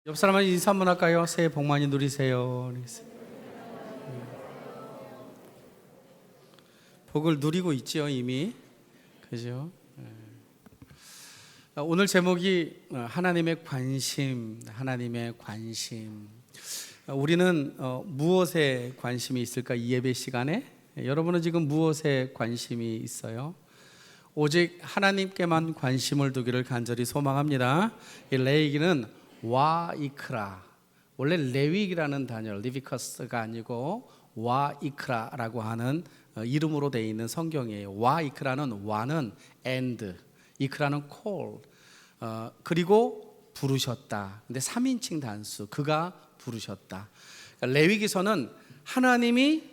옆 사람한테 인사 한번 할까요? 새해 복 많이 누리세요. 복을 누리고 있지요 이미. 그죠? 오늘 제목이 하나님의 관심, 하나님의 관심. 우리는 무엇에 관심이 있을까? 이 예배 시간에 여러분은 지금 무엇에 관심이 있어요? 오직 하나님께만 관심을 두기를 간절히 소망합니다. 이 레위기는 와이크라, 원래 레위기라는 단어, 리비커스가 아니고 와이크라라고 하는 이름으로 되어 있는 성경이에요. 와이크라는 와는 and, 이크라는 call, 그리고 부르셨다. 근데 3인칭 단수, 그가 부르셨다. 그러니까 레위기서는 하나님이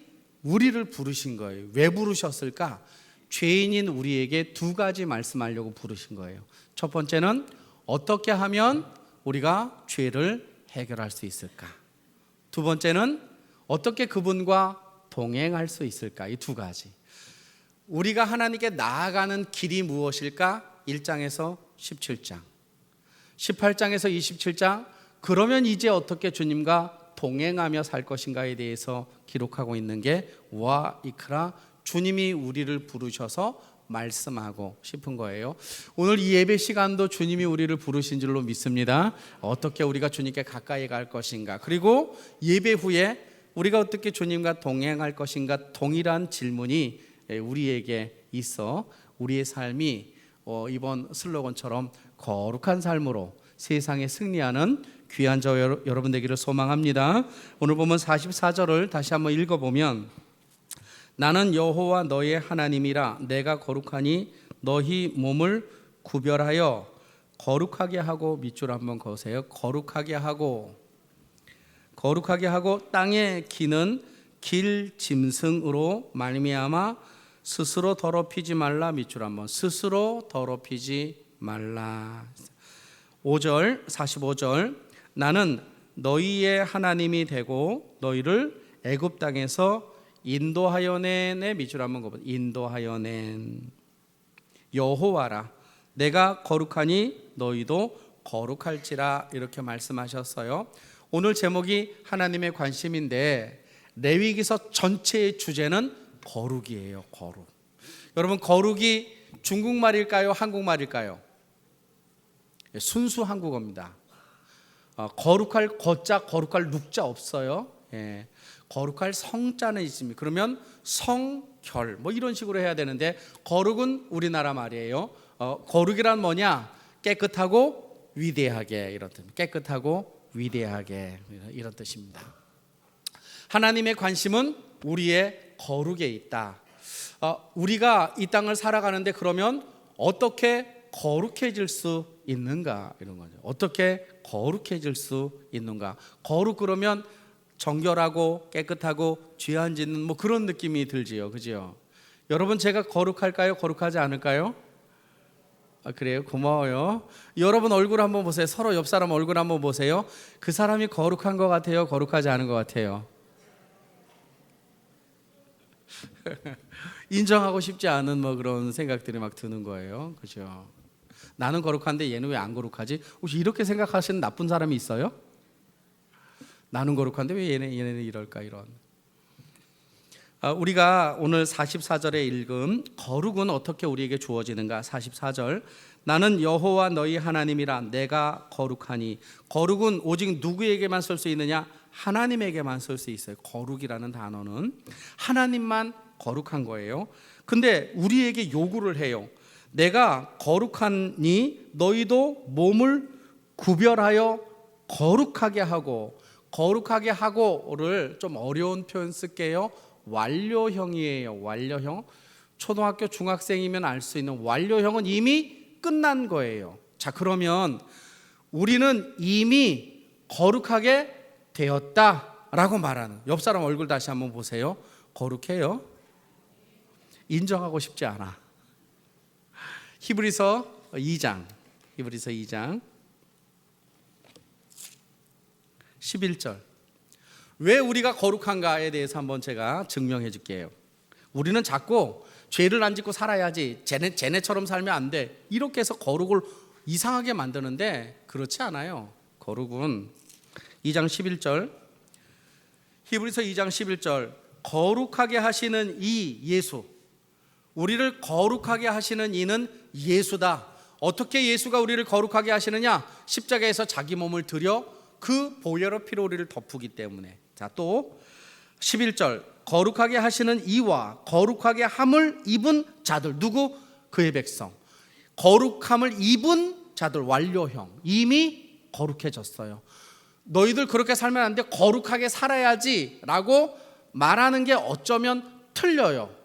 우리를 부르신 거예요. 왜 부르셨을까? 죄인인 우리에게 두 가지 말씀하려고 부르신 거예요. 첫 번째는 어떻게 하면 우리가 죄를 해결할 수 있을까? 두 번째는 어떻게 그분과 동행할 수 있을까? 이 두 가지. 우리가 하나님께 나아가는 길이 무엇일까? 1장에서 17장, 18장에서 27장, 그러면 이제 어떻게 주님과 동행하며 살 것인가에 대해서 기록하고 있는 게 와이크라, 주님이 우리를 부르셔서 말씀하고 싶은 거예요. 오늘 이 예배 시간도 주님이 우리를 부르신 줄로 믿습니다. 어떻게 우리가 주님께 가까이 갈 것인가, 그리고 예배 후에 우리가 어떻게 주님과 동행할 것인가, 동일한 질문이 우리에게 있어 우리의 삶이 이번 슬로건처럼 거룩한 삶으로 세상에 승리하는 귀한 저 여러분 되기를 소망합니다. 오늘 보면 44절을 다시 한번 읽어보면, 나는 여호와 너의 하나님이라, 내가 거룩하니 너희 몸을 구별하여 거룩하게 하고, 밑줄 한번 그으세요. 거룩하게 하고 땅에 기는 길 짐승으로 말미암아 스스로 더럽히지 말라. 밑줄 한번, 스스로 더럽히지 말라. 5절, 45절, 나는 너희의 하나님이 되고 너희를 애굽 땅에서 인도하여 낸, 밑줄 한번 그어보세요. 인도하여 낸 여호와라, 내가 거룩하니 너희도 거룩할지라, 이렇게 말씀하셨어요. 오늘 제목이 하나님의 관심인데 레위기서 전체의 주제는 거룩이에요. 거룩. 여러분, 거룩이 중국말일까요? 한국말일까요? 순수 한국어입니다. 거룩할 거자, 거룩할 룩자 없어요. 거룩할 성자는 있습니다. 그러면 성결 뭐 이런 식으로 해야 되는데, 거룩은 우리나라 말이에요. 거룩이란 뭐냐? 깨끗하고 위대하게, 이런 뜻. 깨끗하고 위대하게, 이런 뜻입니다. 하나님의 관심은 우리의 거룩에 있다. 우리가 이 땅을 살아가는데 그러면 어떻게 거룩해질 수 있는가, 이런 거죠. 어떻게 거룩해질 수 있는가? 거룩 그러면 정결하고 깨끗하고 죄 안 짓는 뭐 그런 느낌이 들지요. 그죠? 여러분, 제가 거룩할까요? 거룩하지 않을까요? 그래요? 고마워요. 여러분 얼굴 한번 보세요. 서로 옆 사람 얼굴 한번 보세요. 그 사람이 거룩한 것 같아요? 거룩하지 않은 것 같아요? 인정하고 싶지 않은 뭐 그런 생각들이 막 드는 거예요. 그죠? 나는 거룩한데 얘는 왜 안 거룩하지? 혹시 이렇게 생각하시는 나쁜 사람이 있어요? 나는 거룩한데 왜 얘네는 이럴까, 이런. 우리가 오늘 44절에 읽은 거룩은 어떻게 우리에게 주어지는가? 44절, 나는 여호와 너희 하나님이라, 내가 거룩하니. 거룩은 오직 누구에게만 쓸 수 있느냐? 하나님에게만 쓸 수 있어요. 거룩이라는 단어는 하나님만 거룩한 거예요. 근데 우리에게 요구를 해요. 내가 거룩하니 너희도 몸을 구별하여 거룩하게 하고. 거룩하게 하고를 좀 어려운 표현 쓸게요. 완료형이에요. 완료형. 초등학교 중학생이면 알 수 있는 완료형은 이미 끝난 거예요. 자, 그러면 우리는 이미 거룩하게 되었다라고 말하는, 옆 사람 얼굴 다시 한번 보세요. 거룩해요? 인정하고 싶지 않아. 히브리서 2장 11절. 왜 우리가 거룩한가에 대해서 한번 제가 증명해 줄게요. 우리는 자꾸 죄를 안 짓고 살아야지, 쟤네처럼 살면 안 돼, 이렇게 해서 거룩을 이상하게 만드는데 그렇지 않아요. 거룩은 2장 11절, 히브리서 2장 11절, 거룩하게 하시는 이 예수, 우리를 거룩하게 하시는 이는 예수다. 어떻게 예수가 우리를 거룩하게 하시느냐? 십자가에서 자기 몸을 들여 그 보혈의 피로 우리를 덮기 때문에. 자, 또 11절, 거룩하게 하시는 이와 거룩하게 함을 입은 자들. 누구? 그의 백성. 거룩함을 입은 자들, 완료형. 이미 거룩해졌어요. 너희들 그렇게 살면 안 돼, 거룩하게 살아야지 라고 말하는 게 어쩌면 틀려요.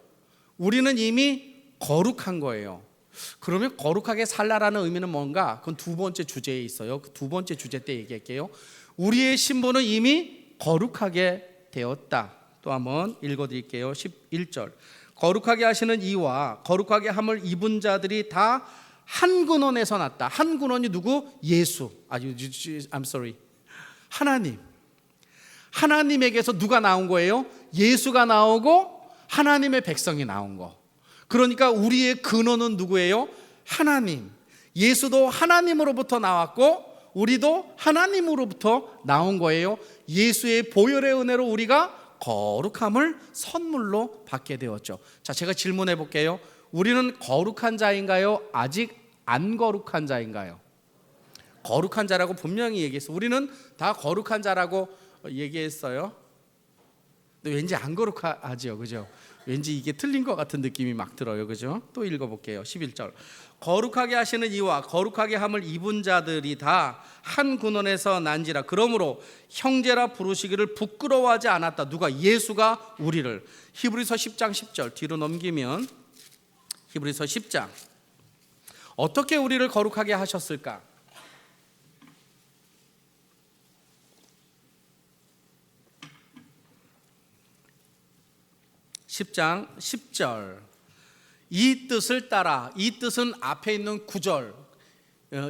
우리는 이미 거룩한 거예요. 그러면 거룩하게 살라라는 의미는 뭔가? 그건 두 번째 주제에 있어요. 그 두 번째 주제 때 얘기할게요. 우리의 신분은 이미 거룩하게 되었다. 또 한번 읽어드릴게요. 11절, 거룩하게 하시는 이와 거룩하게 함을 입은 자들이 다 한 근원에서 났다. 한 근원이 누구? 예수. I'm sorry. 하나님. 하나님에게서 누가 나온 거예요? 예수가 나오고 하나님의 백성이 나온 거. 그러니까 우리의 근원은 누구예요? 하나님. 예수도 하나님으로부터 나왔고 우리도 하나님으로부터 나온 거예요. 예수의 보혈의 은혜로 우리가 거룩함을 선물로 받게 되었죠. 자, 제가 질문해 볼게요. 우리는 거룩한 자인가요? 아직 안 거룩한 자인가요? 거룩한 자라고 분명히 얘기했어요. 우리는 다 거룩한 자라고 얘기했어요. 근데 왠지 안 거룩하죠, 그죠? 왠지 이게 틀린 것 같은 느낌이 막 들어요, 그죠? 또 읽어볼게요. 11절, 거룩하게 하시는 이와 거룩하게 함을 입은 자들이 다 한 근원에서 난지라. 그러므로 형제라 부르시기를 부끄러워하지 않았다. 누가? 예수가 우리를. 히브리서 10장 10절 뒤로 넘기면 히브리서 10장, 어떻게 우리를 거룩하게 하셨을까? 10장 10절, 이 뜻을 따라. 이 뜻은 앞에 있는 9절,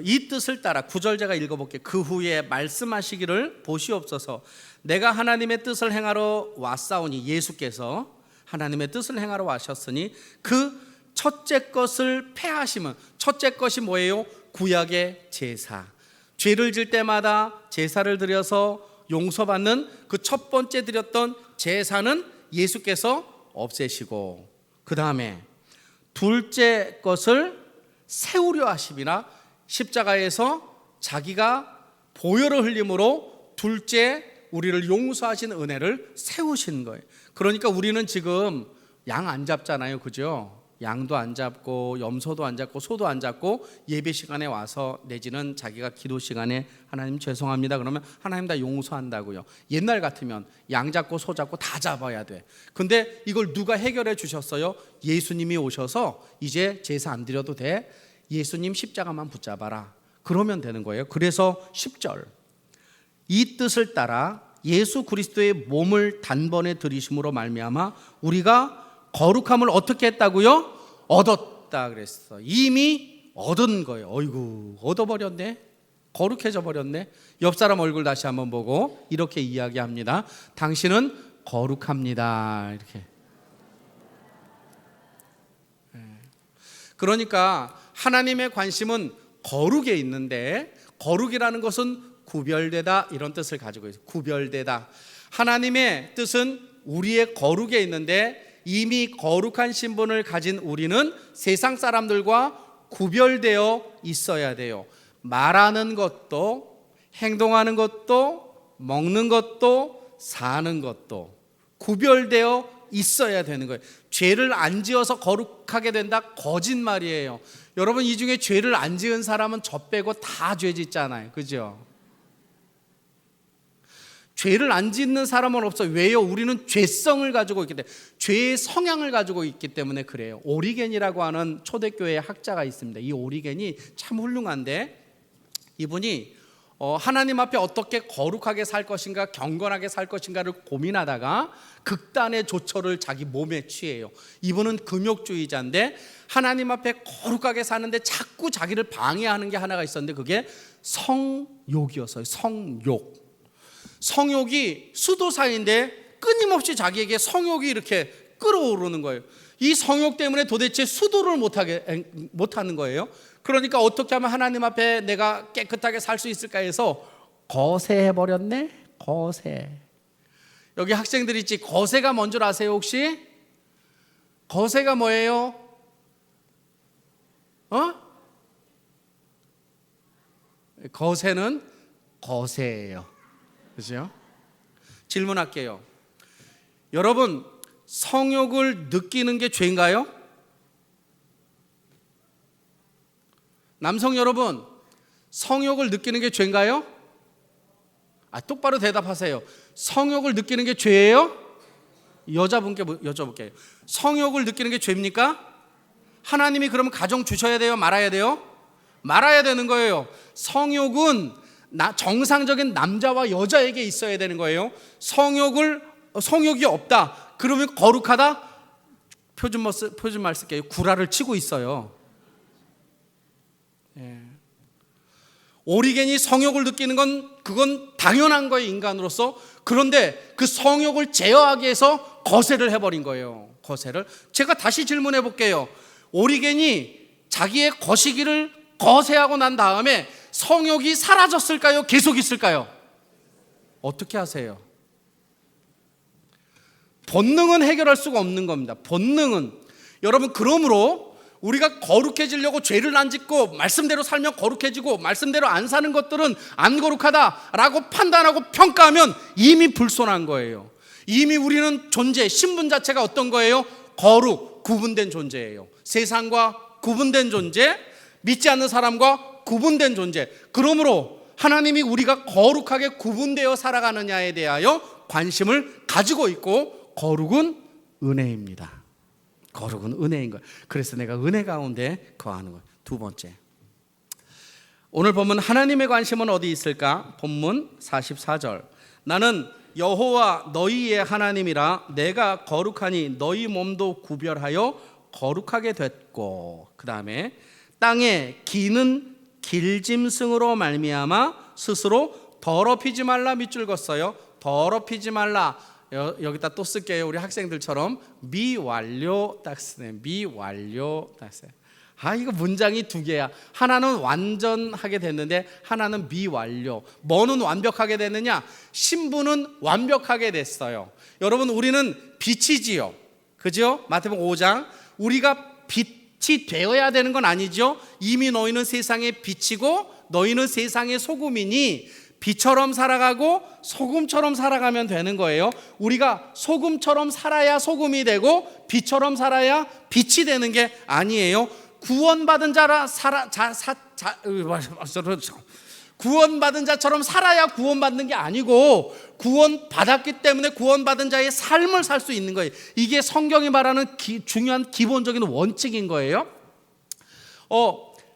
이 뜻을 따라. 9절 제가 읽어볼게요. 그 후에 말씀하시기를 보시옵소서. 내가 하나님의 뜻을 행하러 왔사오니. 예수께서 하나님의 뜻을 행하러 와셨으니 그 첫째 것을 폐하시면. 첫째 것이 뭐예요? 구약의 제사. 죄를 질 때마다 제사를 드려서 용서받는 그 첫 번째 드렸던 제사는 예수께서 없애시고, 그 다음에 둘째 것을 세우려 하심이나. 십자가에서 자기가 보혈을 흘림으로 둘째 우리를 용서하신 은혜를 세우신 거예요. 그러니까 우리는 지금 양 안 잡잖아요, 그죠? 양도 안 잡고 염소도 안 잡고 소도 안 잡고 예배 시간에 와서 내지는 자기가 기도 시간에 하나님 죄송합니다 그러면 하나님 다 용서한다고요. 옛날 같으면 양 잡고 소 잡고 다 잡아야 돼. 근데 이걸 누가 해결해 주셨어요? 예수님이 오셔서 이제 제사 안 드려도 돼, 예수님 십자가만 붙잡아라, 그러면 되는 거예요. 그래서 10절, 이 뜻을 따라 예수 그리스도의 몸을 단번에 들이심으로 말미암아 우리가 거룩함을 어떻게 했다고요? 얻었다 그랬어. 이미 얻은 거예요. 어이구, 얻어버렸네. 거룩해져 버렸네. 옆 사람 얼굴 다시 한번 보고 이렇게 이야기합니다. 당신은 거룩합니다. 이렇게. 그러니까 하나님의 관심은 거룩에 있는데, 거룩이라는 것은 구별되다 이런 뜻을 가지고 있어요. 구별되다. 하나님의 뜻은 우리의 거룩에 있는데 이미 거룩한 신분을 가진 우리는 세상 사람들과 구별되어 있어야 돼요. 말하는 것도, 행동하는 것도, 먹는 것도, 사는 것도 구별되어 있어야 되는 거예요. 죄를 안 지어서 거룩하게 된다? 거짓말이에요. 여러분, 이 중에 죄를 안 지은 사람은 저 빼고 다 죄 짓잖아요, 그죠? 죄를 안 짓는 사람은 없어요. 왜요? 우리는 죄성을 가지고 있기 때문에, 죄의 성향을 가지고 있기 때문에 그래요. 오리겐이라고 하는 초대교회 학자가 있습니다. 이 오리겐이 참 훌륭한데, 이분이 하나님 앞에 어떻게 거룩하게 살 것인가, 경건하게 살 것인가를 고민하다가 극단의 조처를 자기 몸에 취해요. 이분은 금욕주의자인데 하나님 앞에 거룩하게 사는데 자꾸 자기를 방해하는 게 하나가 있었는데 그게 성욕이었어요. 성욕이 수도사인데 끊임없이 자기에게 성욕이 이렇게 끌어오르는 거예요. 이 성욕 때문에 도대체 수도를 못하는 거예요. 그러니까 어떻게 하면 하나님 앞에 내가 깨끗하게 살 수 있을까 해서 거세해버렸네. 거세. 여기 학생들 있지? 거세가 뭔 줄 아세요 혹시? 거세가 뭐예요? 거세는 거세예요. 그죠? 질문할게요. 여러분, 성욕을 느끼는 게 죄인가요? 남성 여러분, 성욕을 느끼는 게 죄인가요? 똑바로 대답하세요. 성욕을 느끼는 게 죄예요? 여자분께 여쭤볼게요. 성욕을 느끼는 게 죄입니까? 하나님이 그러면 가정 주셔야 돼요? 말아야 돼요? 말아야 되는 거예요. 성욕은 정상적인 남자와 여자에게 있어야 되는 거예요. 성욕이 없다 그러면 거룩하다? 표준말 쓸게요. 구라를 치고 있어요. 오리겐이 성욕을 느끼는 건 그건 당연한 거예요, 인간으로서. 그런데 그 성욕을 제어하기 위해서 거세를 해버린 거예요. 거세를. 제가 다시 질문해 볼게요. 오리겐이 자기의 거시기를 거세하고 난 다음에 성욕이 사라졌을까요? 계속 있을까요? 어떻게 하세요? 본능은 해결할 수가 없는 겁니다. 본능은. 여러분, 그러므로 우리가 거룩해지려고 죄를 안 짓고 말씀대로 살면 거룩해지고 말씀대로 안 사는 것들은 안 거룩하다라고 판단하고 평가하면 이미 불손한 거예요. 이미 우리는 존재, 신분 자체가 어떤 거예요? 거룩, 구분된 존재예요. 세상과 구분된 존재, 믿지 않는 사람과 구분된 존재. 그러므로 하나님이 우리가 거룩하게 구분되어 살아가느냐에 대하여 관심을 가지고 있고, 거룩은 은혜입니다. 거룩은 은혜인 거예요. 그래서 내가 은혜 가운데 거하는 거예요. 두 번째, 오늘 본문 하나님의 관심은 어디 있을까? 본문 44절. 나는 여호와 너희의 하나님이라 내가 거룩하니 너희 몸도 구별하여 거룩하게 됐고, 그 다음에 땅에 기는 길짐승으로 말미암아 스스로 더럽히지 말라 밑줄 걷어요. 더럽히지 말라. 여기다 또 쓸게요. 우리 학생들처럼 미완료 딱 쓰네. 미완료 딱 써요. 이거 문장이 두 개야. 하나는 완전하게 됐는데 하나는 미완료. 뭐는 완벽하게 됐느냐? 신부는 완벽하게 됐어요. 여러분, 우리는 빛이지요. 그죠? 마태복음 5장. 우리가 빛이 되어야 되는 건 아니죠. 이미 너희는 세상의 빛이고 너희는 세상의 소금이니 빛처럼 살아가고 소금처럼 살아가면 되는 거예요. 우리가 소금처럼 살아야 소금이 되고 빛처럼 살아야 빛이 되는 게 아니에요. 구원받은 구원받은 자처럼 살아야 구원받는 게 아니고, 구원받았기 때문에 구원받은 자의 삶을 살 수 있는 거예요. 이게 성경이 말하는 중요한 기본적인 원칙인 거예요.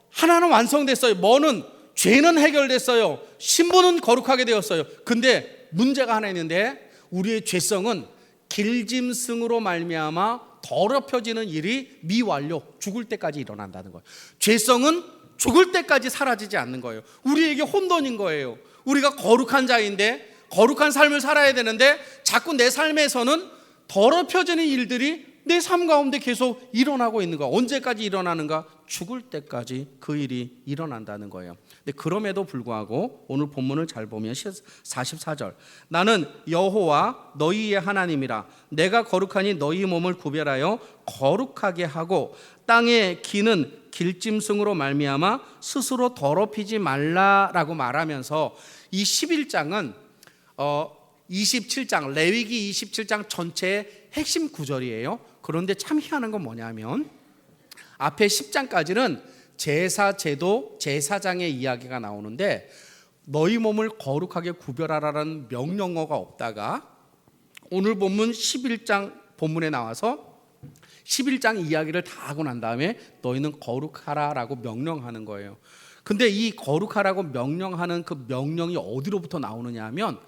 하나는 완성됐어요. 뭐는? 죄는 해결됐어요. 신분은 거룩하게 되었어요. 근데 문제가 하나 있는데, 우리의 죄성은 길짐승으로 말미암아 더럽혀지는 일이 미완료, 죽을 때까지 일어난다는 거예요. 죄성은 죽을 때까지 사라지지 않는 거예요. 우리에게 혼돈인 거예요. 우리가 거룩한 자인데 거룩한 삶을 살아야 되는데 자꾸 내 삶에서는 더럽혀지는 일들이 내 삶 가운데 계속 일어나고 있는 거야. 언제까지 일어나는가? 죽을 때까지 그 일이 일어난다는 거예요. 근데 그럼에도 불구하고 오늘 본문을 잘 보면 44절. 나는 여호와 너희의 하나님이라 내가 거룩하니 너희 몸을 구별하여 거룩하게 하고 땅에 기는 길짐승으로 말미암아 스스로 더럽히지 말라라고 말하면서 이 11장은 27장 레위기 27장 전체의 핵심 구절이에요. 그런데 참 희한한 건 뭐냐면 앞에 10장까지는 제사 제도 제사장의 이야기가 나오는데 너희 몸을 거룩하게 구별하라는 명령어가 없다가 오늘 본문 11장 본문에 나와서 11장 이야기를 다 하고 난 다음에 너희는 거룩하라라고 명령하는 거예요. 근데 이 거룩하라고 명령하는 그 명령이 어디로부터 나오느냐 하면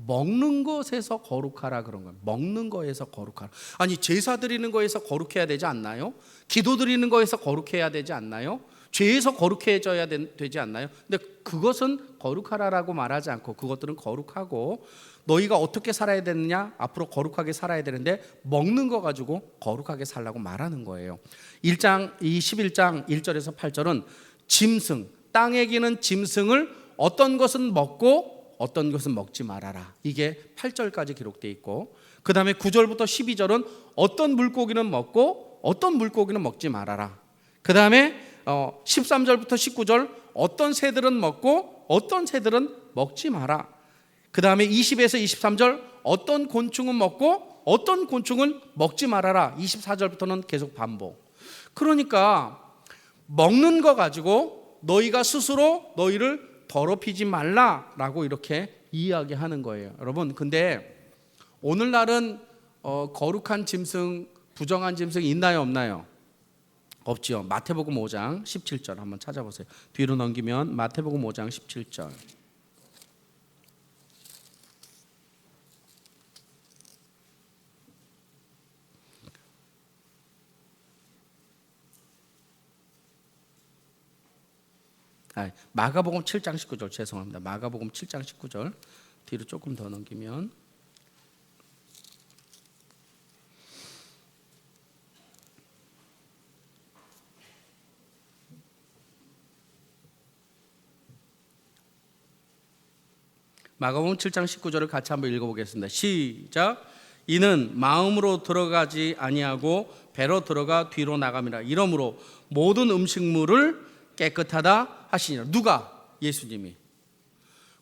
먹는 것에서 거룩하라 그런 거예요. 먹는 거에서 거룩하라. 아니, 제사 드리는 거에서 거룩해야 되지 않나요? 기도 드리는 거에서 거룩해야 되지 않나요? 죄에서 거룩해져야 되지 않나요? 근데 그것은 거룩하라라고 말하지 않고 그것들은 거룩하고 너희가 어떻게 살아야 되느냐? 앞으로 거룩하게 살아야 되는데 먹는 거 가지고 거룩하게 살라고 말하는 거예요. 11장 1절에서 8절은 짐승, 땅에 기는 짐승을 어떤 것은 먹고 어떤 것은 먹지 말아라. 이게 8절까지 기록되어 있고, 그 다음에 9절부터 12절은 어떤 물고기는 먹고 어떤 물고기는 먹지 말아라. 그 다음에 13절부터 19절 어떤 새들은 먹고 어떤 새들은 먹지 마라. 그 다음에 20에서 23절 어떤 곤충은 먹고 어떤 곤충은 먹지 말아라. 24절부터는 계속 반복. 그러니까 먹는 거 가지고 너희가 스스로 너희를 더럽히지 말라라고 이렇게 이야기하는 거예요. 여러분, 근데 오늘날은 거룩한 짐승, 부정한 짐승 있나요, 없나요? 없지요. 마태복음 5장 17절 한번 찾아보세요. 뒤로 넘기면 마태복음 5장 17절. 마가복음 7장 19절, 죄송합니다. 마가복음 7장 19절 뒤로 조금 더 넘기면 마가복음 7장 19절을 같이 한번 읽어보겠습니다. 시작. 이는 마음으로 들어가지 아니하고 배로 들어가 뒤로 나감이라. 이러므로 모든 음식물을 깨끗하다 하시니라. 누가? 예수님이.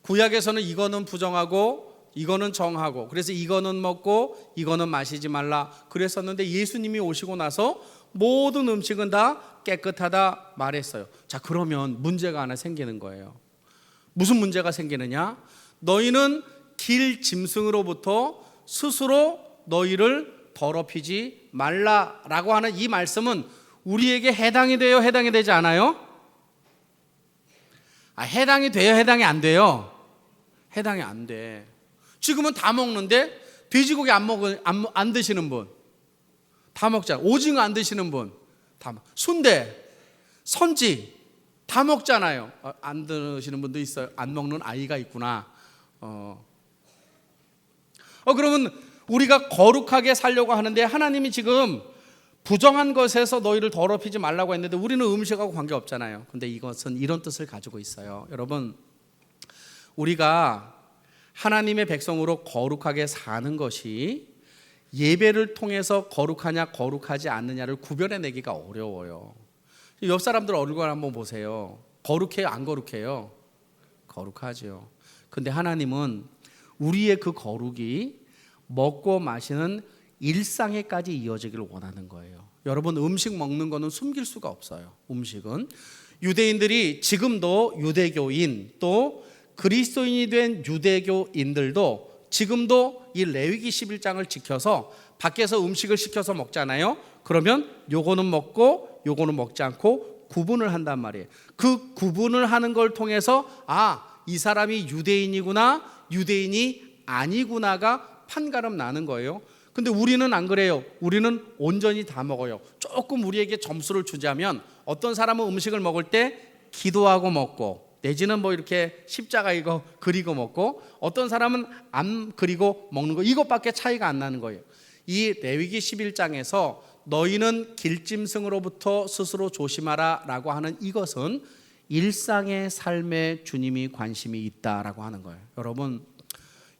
구약에서는 이거는 부정하고 이거는 정하고, 그래서 이거는 먹고 이거는 마시지 말라 그랬었는데, 예수님이 오시고 나서 모든 음식은 다 깨끗하다 말했어요. 자, 그러면 문제가 하나 생기는 거예요. 무슨 문제가 생기느냐? 너희는 길 짐승으로부터 스스로 너희를 더럽히지 말라라고 하는 이 말씀은 우리에게 해당이 돼요, 해당이 되지 않아요? 해당이 돼요, 해당이 안 돼요? 해당이 안 돼. 지금은 다 먹는데 돼지고기 안 드시는 분 다 먹잖아요. 오징어 안 드시는 분 다 먹. 순대, 선지 다 먹잖아요. 안 드시는 분도 있어요. 안 먹는 아이가 있구나. 그러면 우리가 거룩하게 살려고 하는데 하나님이 지금 부정한 것에서 너희를 더럽히지 말라고 했는데 우리는 음식하고 관계없잖아요. 근데 이것은 이런 뜻을 가지고 있어요. 여러분, 우리가 하나님의 백성으로 거룩하게 사는 것이 예배를 통해서 거룩하냐 거룩하지 않느냐를 구별해내기가 어려워요. 옆 사람들 얼굴 한번 보세요. 거룩해요, 안 거룩해요? 거룩하죠. 근데 하나님은 우리의 그 거룩이 먹고 마시는 일상에까지 이어지기를 원하는 거예요. 여러분, 음식 먹는 거는 숨길 수가 없어요. 음식은 유대인들이 지금도 유대교인 또 그리스도인이 된 유대교인들도 지금도 이 레위기 11장을 지켜서 밖에서 음식을 시켜서 먹잖아요. 그러면 요거는 먹고 요거는 먹지 않고 구분을 한단 말이에요. 그 구분을 하는 걸 통해서 이 사람이 유대인이구나 유대인이 아니구나가 판가름 나는 거예요. 근데 우리는 안 그래요. 우리는 온전히 다 먹어요. 조금 우리에게 점수를 주자면 어떤 사람은 음식을 먹을 때 기도하고 먹고, 내지는 뭐 이렇게 십자가 이거 그리고 먹고, 어떤 사람은 안 그리고 먹는 거, 이것밖에 차이가 안 나는 거예요. 이 레위기 11장에서 너희는 길짐승으로부터 스스로 조심하라 라고 하는 이것은 일상의 삶에 주님이 관심이 있다라고 하는 거예요. 여러분,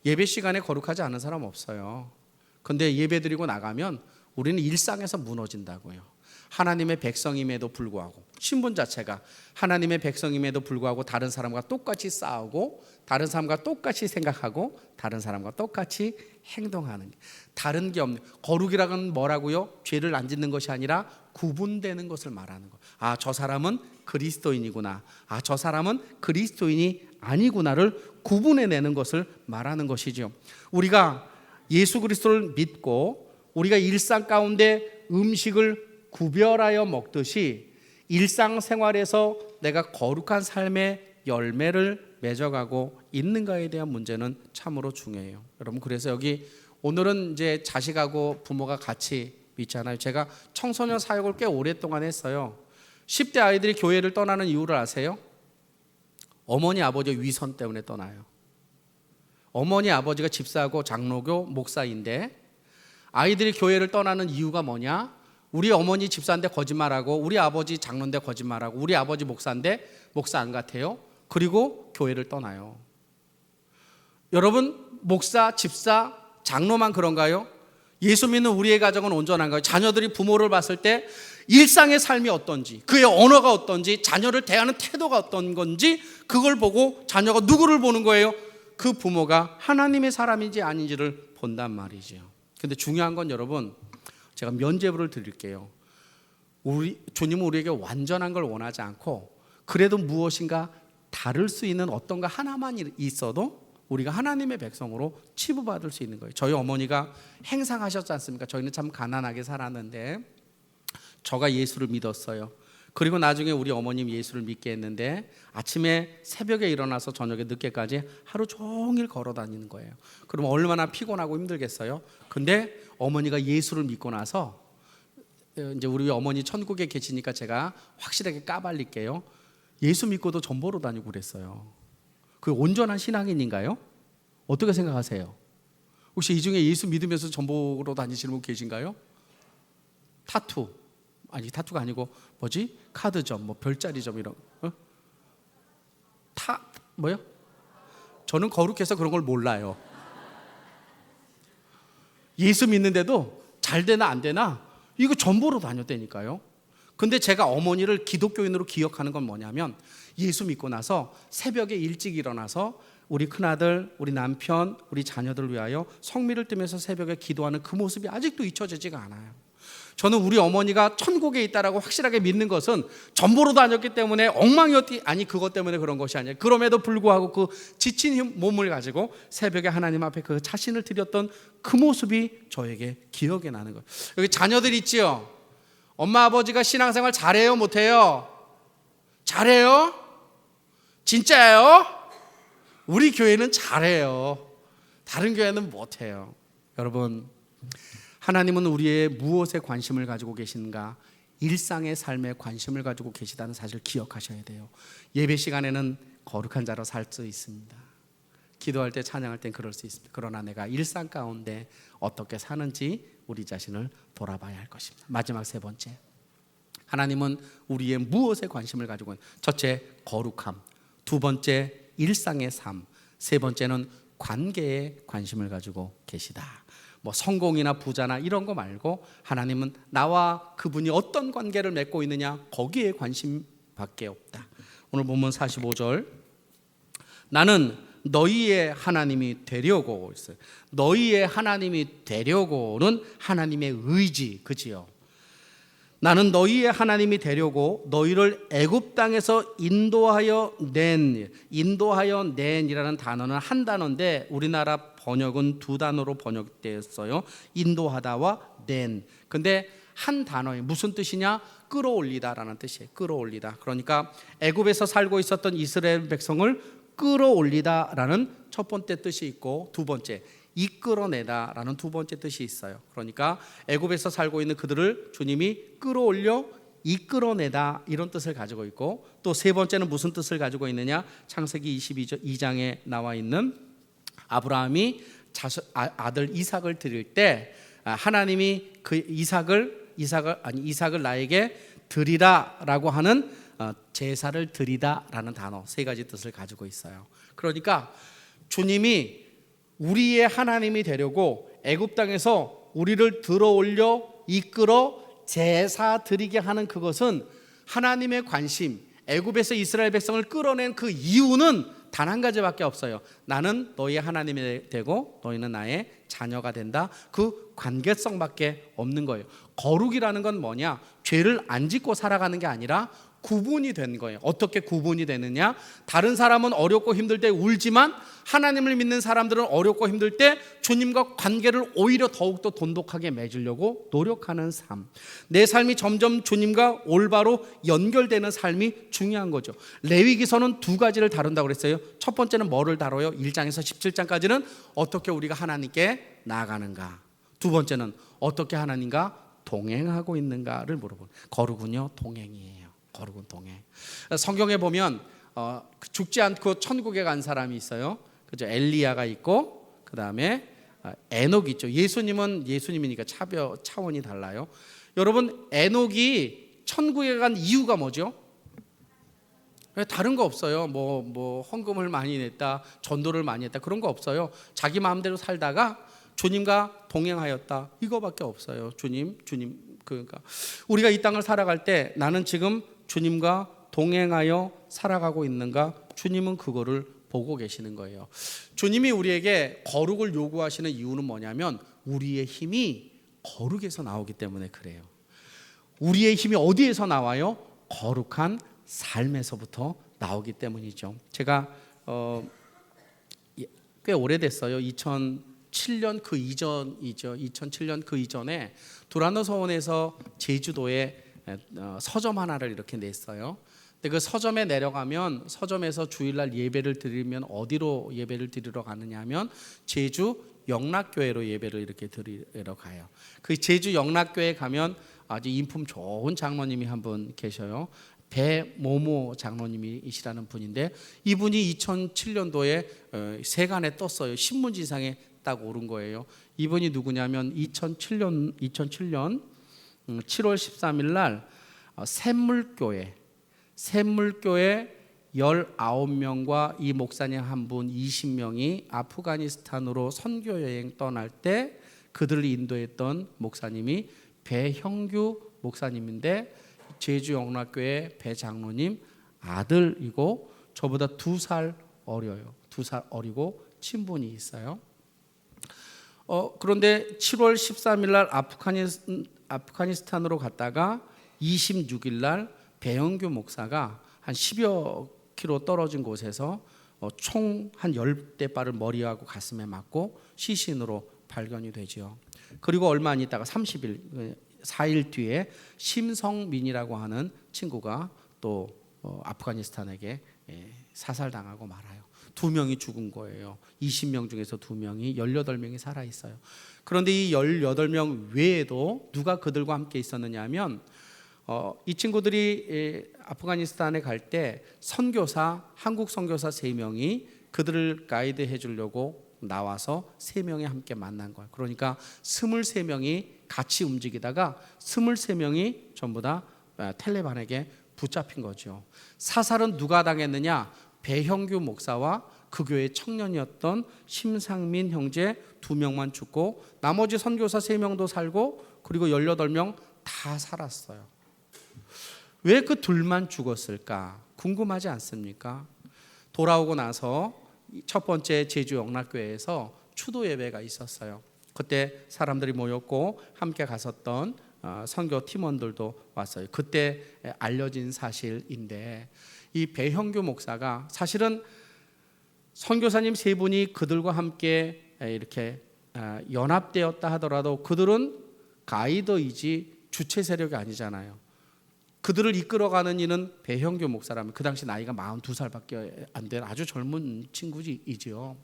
예배 시간에 거룩하지 않은 사람 없어요. 근데 예배 드리고 나가면 우리는 일상에서 무너진다고요. 하나님의 백성임에도 불구하고, 신분 자체가 하나님의 백성임에도 불구하고 다른 사람과 똑같이 싸우고, 다른 사람과 똑같이 생각하고, 다른 사람과 똑같이 행동하는 게, 다른 게 없는, 거룩이라는 뭐라고요? 죄를 안 짓는 것이 아니라 구분되는 것을 말하는 거. 저 사람은 그리스도인이구나, 저 사람은 그리스도인이 아니구나를 구분해내는 것을 말하는 것이죠. 우리가 예수 그리스도를 믿고 우리가 일상 가운데 음식을 구별하여 먹듯이 일상생활에서 내가 거룩한 삶의 열매를 맺어가고 있는가에 대한 문제는 참으로 중요해요. 여러분, 그래서 여기 오늘은 이제 자식하고 부모가 같이 있잖아요. 제가 청소년 사역을 꽤 오랫동안 했어요. 10대 아이들이 교회를 떠나는 이유를 아세요? 어머니 아버지의 위선 때문에 떠나요. 어머니 아버지가 집사하고 장로교 목사인데 아이들이 교회를 떠나는 이유가 뭐냐? 우리 어머니 집사인데 거짓말하고, 우리 아버지 장로인데 거짓말하고, 우리 아버지 목사인데 목사 안 같아요. 그리고 교회를 떠나요. 여러분, 목사, 집사, 장로만 그런가요? 예수 믿는 우리의 가정은 온전한가요? 자녀들이 부모를 봤을 때 일상의 삶이 어떤지, 그의 언어가 어떤지, 자녀를 대하는 태도가 어떤 건지, 그걸 보고 자녀가 누구를 보는 거예요? 그 부모가 하나님의 사람인지 아닌지를 본단 말이죠. 근데 중요한 건 여러분, 제가 면죄부를 드릴게요. 주님은 우리에게 완전한 걸 원하지 않고, 그래도 무엇인가 다를 수 있는 어떤가 하나만 있어도 우리가 하나님의 백성으로 치부받을 수 있는 거예요. 저희 어머니가 행상하셨지 않습니까? 저희는 참 가난하게 살았는데 저가 예수를 믿었어요. 그리고 나중에 우리 어머님 예수를 믿게 했는데 아침에 새벽에 일어나서 저녁에 늦게까지 하루 종일 걸어 다니는 거예요. 그럼 얼마나 피곤하고 힘들겠어요? 근데 어머니가 예수를 믿고 나서, 이제 우리 어머니 천국에 계시니까 제가 확실하게 까발릴게요. 예수 믿고도 전 보러 다니고 그랬어요. 그 온전한 신앙인인가요? 어떻게 생각하세요? 혹시 이 중에 예수 믿으면서 전 보러 다니시는 분 계신가요? 타투가 아니고 뭐지? 카드점, 뭐 별자리점 이런. 뭐요? 저는 거룩해서 그런 걸 몰라요. 예수 믿는데도 잘 되나 안 되나 이거 전 보러 다녔다니까요. 근데 제가 어머니를 기독교인으로 기억하는 건 뭐냐면, 예수 믿고 나서 새벽에 일찍 일어나서 우리 큰아들, 우리 남편, 우리 자녀들을 위하여 성미를 뜨면서 새벽에 기도하는 그 모습이 아직도 잊혀지지가 않아요. 저는 우리 어머니가 천국에 있다라고 확실하게 믿는 것은 전보로 다녔기 때문에 엉망이었기, 아니 그것 때문에 그런 것이 아니에요. 그럼에도 불구하고 그 지친 몸을 가지고 새벽에 하나님 앞에 그 자신을 드렸던 그 모습이 저에게 기억에 나는 거예요. 여기 자녀들 있지요? 엄마 아버지가 신앙생활 잘해요 못해요? 잘해요? 진짜예요? 우리 교회는 잘해요. 다른 교회는 못해요. 여러분, 하나님은 우리의 무엇에 관심을 가지고 계신가? 일상의 삶에 관심을 가지고 계시다는 사실을 기억하셔야 돼요. 예배 시간에는 거룩한 자로 살 수 있습니다. 기도할 때, 찬양할 땐 그럴 수 있습니다. 그러나 내가 일상 가운데 어떻게 사는지 우리 자신을 돌아봐야 할 것입니다. 마지막 세 번째, 하나님은 우리의 무엇에 관심을 가지고 있는, 첫째 거룩함, 두 번째 일상의 삶, 세 번째는 관계에 관심을 가지고 계시다. 뭐 성공이나 부자나 이런 거 말고 하나님은 나와 그분이 어떤 관계를 맺고 있느냐, 거기에 관심밖에 없다. 오늘 본문 45절, 나는 너희의 하나님이 되려고 있어요. 너희의 하나님이 되려고는 하나님의 의지, 그지요? 나는 너희의 하나님이 되려고 너희를 애굽 땅에서 인도하여 낸이라는 단어는 한 단어인데 우리나라 번역은 두 단어로 번역되었어요. 인도하다와 낸. 근데 한 단어에 무슨 뜻이냐? 끌어올리다라는 뜻이에요. 끌어올리다. 그러니까 애굽에서 살고 있었던 이스라엘 백성을 끌어올리다라는 첫 번째 뜻이 있고, 두 번째 이끌어내다라는 두 번째 뜻이 있어요. 그러니까 애굽에서 살고 있는 그들을 주님이 끌어올려 이끌어내다, 이런 뜻을 가지고 있고, 또 세 번째는 무슨 뜻을 가지고 있느냐? 창세기 22장에 나와 있는 아브라함이 아들 이삭을 드릴 때 하나님이 그 이삭을 나에게 드리라라고 하는 제사를 드리다라는 단어, 세 가지 뜻을 가지고 있어요. 그러니까 주님이 우리의 하나님이 되려고 애굽 땅에서 우리를 들어올려 이끌어 제사 드리게 하는 그것은 하나님의 관심, 애굽에서 이스라엘 백성을 끌어낸 그 이유는 단 한 가지밖에 없어요. 나는 너희의 하나님이 되고 너희는 나의 자녀가 된다. 그 관계성밖에 없는 거예요. 거룩이라는 건 뭐냐? 죄를 안 짓고 살아가는 게 아니라 구분이 된 거예요. 어떻게 구분이 되느냐? 다른 사람은 어렵고 힘들 때 울지만 하나님을 믿는 사람들은 어렵고 힘들 때 주님과 관계를 오히려 더욱더 돈독하게 맺으려고 노력하는 삶. 내 삶이 점점 주님과 올바로 연결되는 삶이 중요한 거죠. 레위기서는 두 가지를 다룬다고 그랬어요. 첫 번째는 뭐를 다뤄요? 1장에서 17장까지는 어떻게 우리가 하나님께 나아가는가. 두 번째는 어떻게 하나님과 동행하고 있는가를 물어보는. 거룩은요, 동행이에요. 거룩은 동행. 성경에 보면 죽지 않고 천국에 간 사람이 있어요. 그죠? 엘리야가 있고, 그 다음에 에녹 있죠. 예수님이니까 차원이 달라요. 여러분, 에녹이 천국에 간 이유가 뭐죠? 다른 거 없어요. 뭐 헌금을 많이 냈다, 전도를 많이 했다, 그런 거 없어요. 자기 마음대로 살다가 주님과 동행하였다, 이거밖에 없어요. 주님. 그러니까 우리가 이 땅을 살아갈 때 나는 지금 주님과 동행하여 살아가고 있는가? 주님은 그거를 보고 계시는 거예요. 주님이 우리에게 거룩을 요구하시는 이유는 뭐냐면 우리의 힘이 거룩에서 나오기 때문에 그래요. 우리의 힘이 어디에서 나와요? 거룩한 삶에서부터 나오기 때문이죠. 제가 꽤 오래됐어요. 2007년 그 이전이죠. 2007년 그 이전에 두란노 서원에서 제주도에 서점 하나를 이렇게 냈어요. 근데 그 서점에 내려가면 서점에서 주일날 예배를 드리면 어디로 예배를 드리러 가느냐 하면 제주 영락교회로 예배를 이렇게 드리러 가요. 그 제주 영락교회 가면 아주 인품 좋은 장로님이 한 분 계셔요. 배모모 장로님이시라는 분인데 이분이 2007년도에 세간에 떴어요. 신문지상에 딱 오른 거예요. 이분이 누구냐면 2007년 7월 13일 날 샘물교회 19명과 이 목사님 한 분 20명이 아프가니스탄으로 선교 여행 떠날 때 그들을 인도했던 목사님이 배형규 목사님인데 제주 영락교회 배 장로님 아들이고 저보다 2살 어려요. 2살 어리고 친분이 있어요. 그런데 7월 13일 날 아프가니스탄으로 갔다가 26일 날 배영규 목사가 한 10여 킬로 떨어진 곳에서 총 한 10대 발을 머리하고 가슴에 맞고 시신으로 발견이 되죠. 그리고 얼마 안 있다가 4일 뒤에 심성민이라고 하는 친구가 또 아프가니스탄에게 사살당하고 말아요. 2명이 죽은 거예요. 20명 중에서 2명이 18명이 살아있어요. 그런데 이 18명 외에도 누가 그들과 함께 있었느냐 하면 이 친구들이 아프가니스탄에 갈 때 한국 선교사 3명이 그들을 가이드해 주려고 나와서 3명이 함께 만난 거예요. 그러니까 23명이 같이 움직이다가 23명이 전부 다 탈레반에게 붙잡힌 거죠. 사살은 누가 당했느냐? 배형규 목사와 그 교회 청년이었던 심상민 형제 2명만 죽고 나머지 선교사 3명도 살고 그리고 18명 다 살았어요. 왜 그 둘만 죽었을까? 궁금하지 않습니까? 돌아오고 나서 첫 번째 제주 영락교회에서 추도 예배가 있었어요. 그때 사람들이 모였고 함께 갔었던 선교 팀원들도 왔어요. 그때 알려진 사실인데 이 배형규 목사가 사실은 선교사님 3분이 그들과 함께 이렇게 연합되었다 하더라도 그들은 가이드이지 주체 세력이 아니잖아요. 그들을 이끌어가는 이는 배형규 목사라면 그 당시 나이가 42살밖에 안 된 아주 젊은 친구이지요.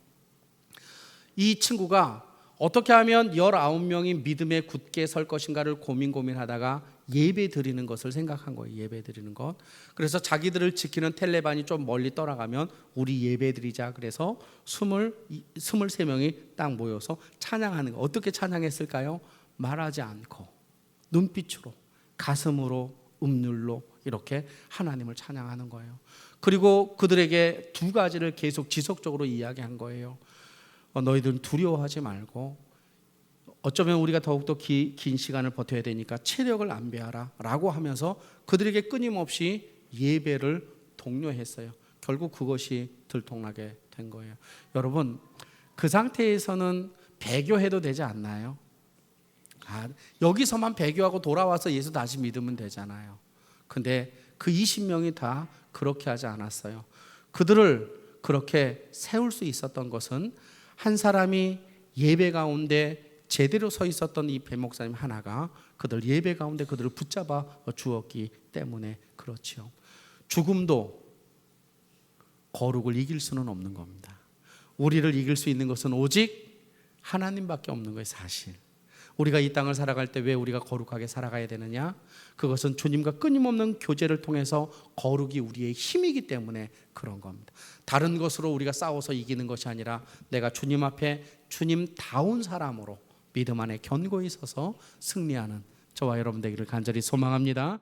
이 친구가 어떻게 하면 19명이 믿음에 굳게 설 것인가를 고민하다가 예배 드리는 것을 생각한 거예요. 예배 드리는 것. 그래서 자기들을 지키는 탈레반이 좀 멀리 떠나가면 우리 예배 드리자. 그래서 23명이 딱 모여서 찬양하는 거. 어떻게 찬양했을까요? 말하지 않고 눈빛으로 가슴으로 음률로 이렇게 하나님을 찬양하는 거예요. 그리고 그들에게 2가지를 계속 지속적으로 이야기한 거예요. 너희들은 두려워하지 말고 어쩌면 우리가 더욱더 긴 시간을 버텨야 되니까 체력을 안배하라 라고 하면서 그들에게 끊임없이 예배를 독려했어요. 결국 그것이 들통나게 된 거예요. 여러분, 그 상태에서는 배교해도 되지 않나요? 여기서만 배교하고 돌아와서 예수 다시 믿으면 되잖아요. 근데 그 20명이 다 그렇게 하지 않았어요. 그들을 그렇게 세울 수 있었던 것은 한 사람이 예배 가운데 제대로 서 있었던 이 배 목사님 하나가 그들 예배 가운데 그들을 붙잡아 주었기 때문에 그렇지요. 죽음도 거룩을 이길 수는 없는 겁니다. 우리를 이길 수 있는 것은 오직 하나님밖에 없는 거예요. 사실 우리가 이 땅을 살아갈 때 왜 우리가 거룩하게 살아가야 되느냐? 그것은 주님과 끊임없는 교제를 통해서 거룩이 우리의 힘이기 때문에 그런 겁니다. 다른 것으로 우리가 싸워서 이기는 것이 아니라 내가 주님 앞에 주님다운 사람으로 믿음 안에 견고히 서서 승리하는 저와 여러분 되기를 간절히 소망합니다.